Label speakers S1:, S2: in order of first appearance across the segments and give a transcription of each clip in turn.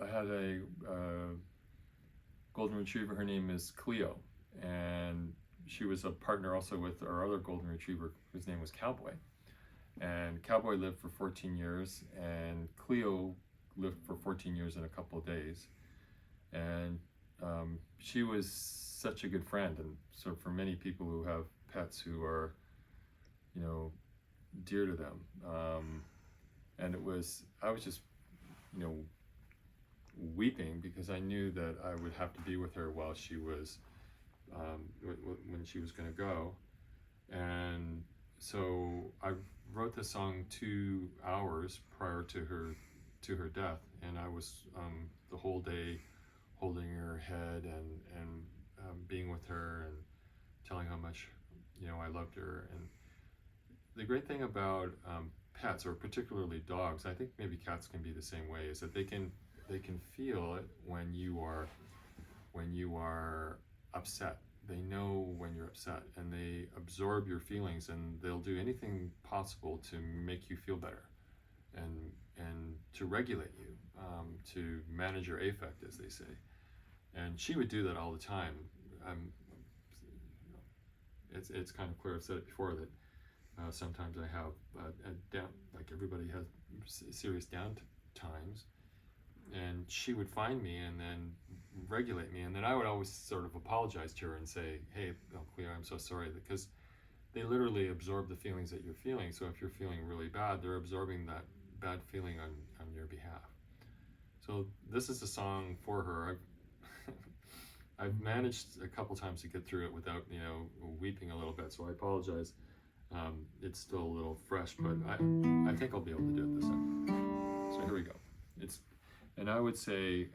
S1: had a golden retriever. Her name is Cleo, and she was a partner also with our other golden retriever whose name was Cowboy. And Cowboy lived for 14 years, and Cleo lived for 14 years and a couple of days. And she was such a good friend, and so for many people who have pets who are, you know, dear to them. And I was just, you know, weeping because I knew that I would have to be with her while she was, when she was going to go. And so I wrote the song 2 hours prior to her death, and I was the whole day holding her head and being with her and telling how much, you know, I loved her. And the great thing about pets, or particularly dogs, I think maybe cats can be the same way, is that they can feel it when you are upset. They know when you're upset, and they absorb your feelings, and they'll do anything possible to make you feel better and to regulate you, to manage your affect, as they say. And she would do that all the time. It's kind of clear, I've said it before, that sometimes I have a down, like everybody has serious down times, and she would find me and then regulate me, and then I would always sort of apologize to her and say, hey, Cleo, I'm so sorry, because they literally absorb the feelings that you're feeling. So if you're feeling really bad, they're absorbing that bad feeling on your behalf. So this is a song for her. I've managed a couple times to get through it without, you know, weeping a little bit, so I apologize. It's still a little fresh, but I think I'll be able to do it this time. So here we go. And I would say,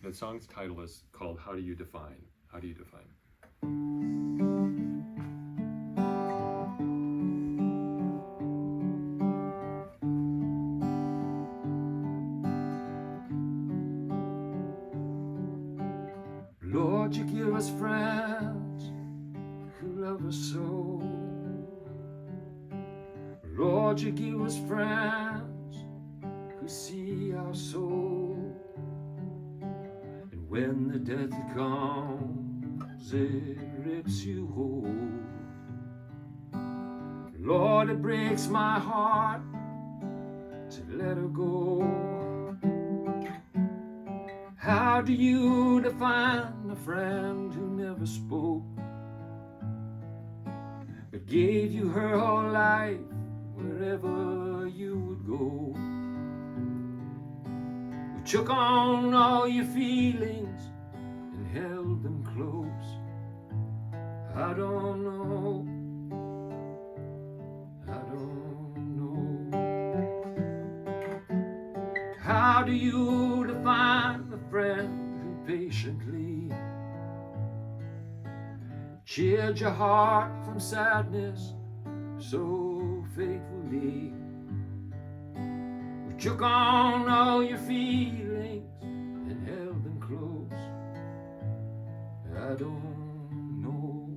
S1: the song's title is called How Do You Define? How do you define? Lord, you give us friends who love us so. Lord, you give us friends who see our soul. And when the death comes, it rips you whole. Lord, it breaks my heart to let her go. How do you define a friend who never spoke, but gave you her whole life wherever you would go? Who took on all your feelings and held them close? I don't know. I don't know. How do you define a friend who patiently cheered your heart from sadness so faithfully? Who took on all your feelings and held them close? I don't know.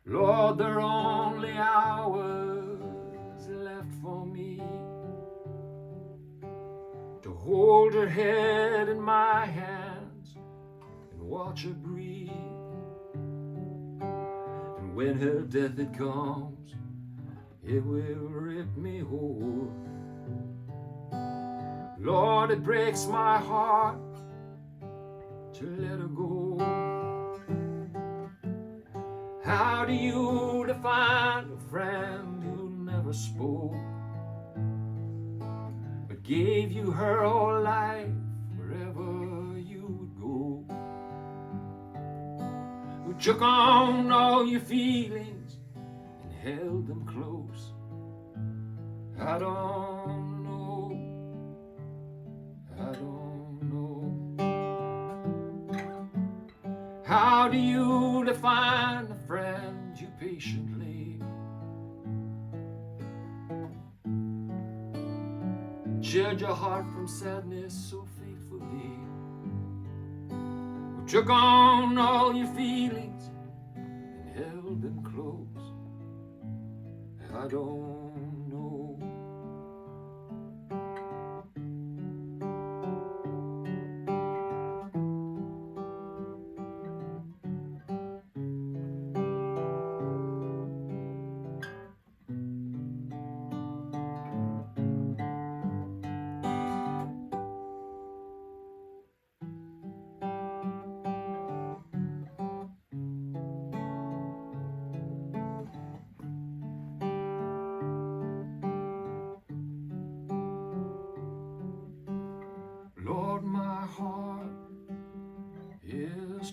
S1: Lord, there are only hours left for me to hold her head in my hands and watch her breathe. And when her death it comes, it will rip me whole. Lord, it breaks my heart to let her go. How do you define a friend who never spoke, but gave you her whole life wherever you would go? Who took on all your feelings and held them close? I don't know. I don't know. How do you define a friend you patiently cheered your heart from sadness so faithfully? Who took on all your feelings and held them close? I don't know.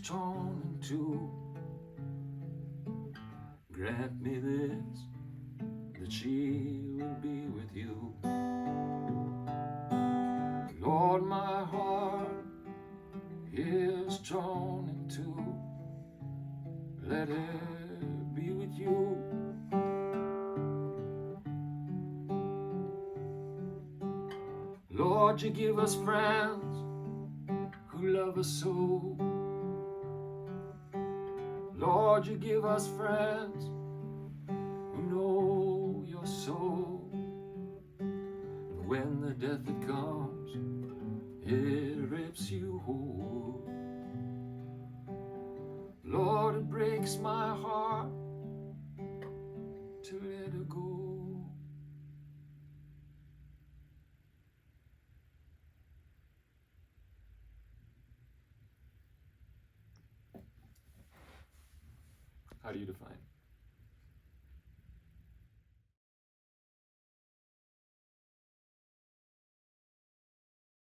S2: torn in two. Grant me this, that she will be with you. Lord, my heart is torn in two. Let it be with you. Lord, you give us friends who love us so. Lord, you give us friends who know your soul. And when the death that comes, it rips you whole. Lord, it breaks my heart to let her go. How do you define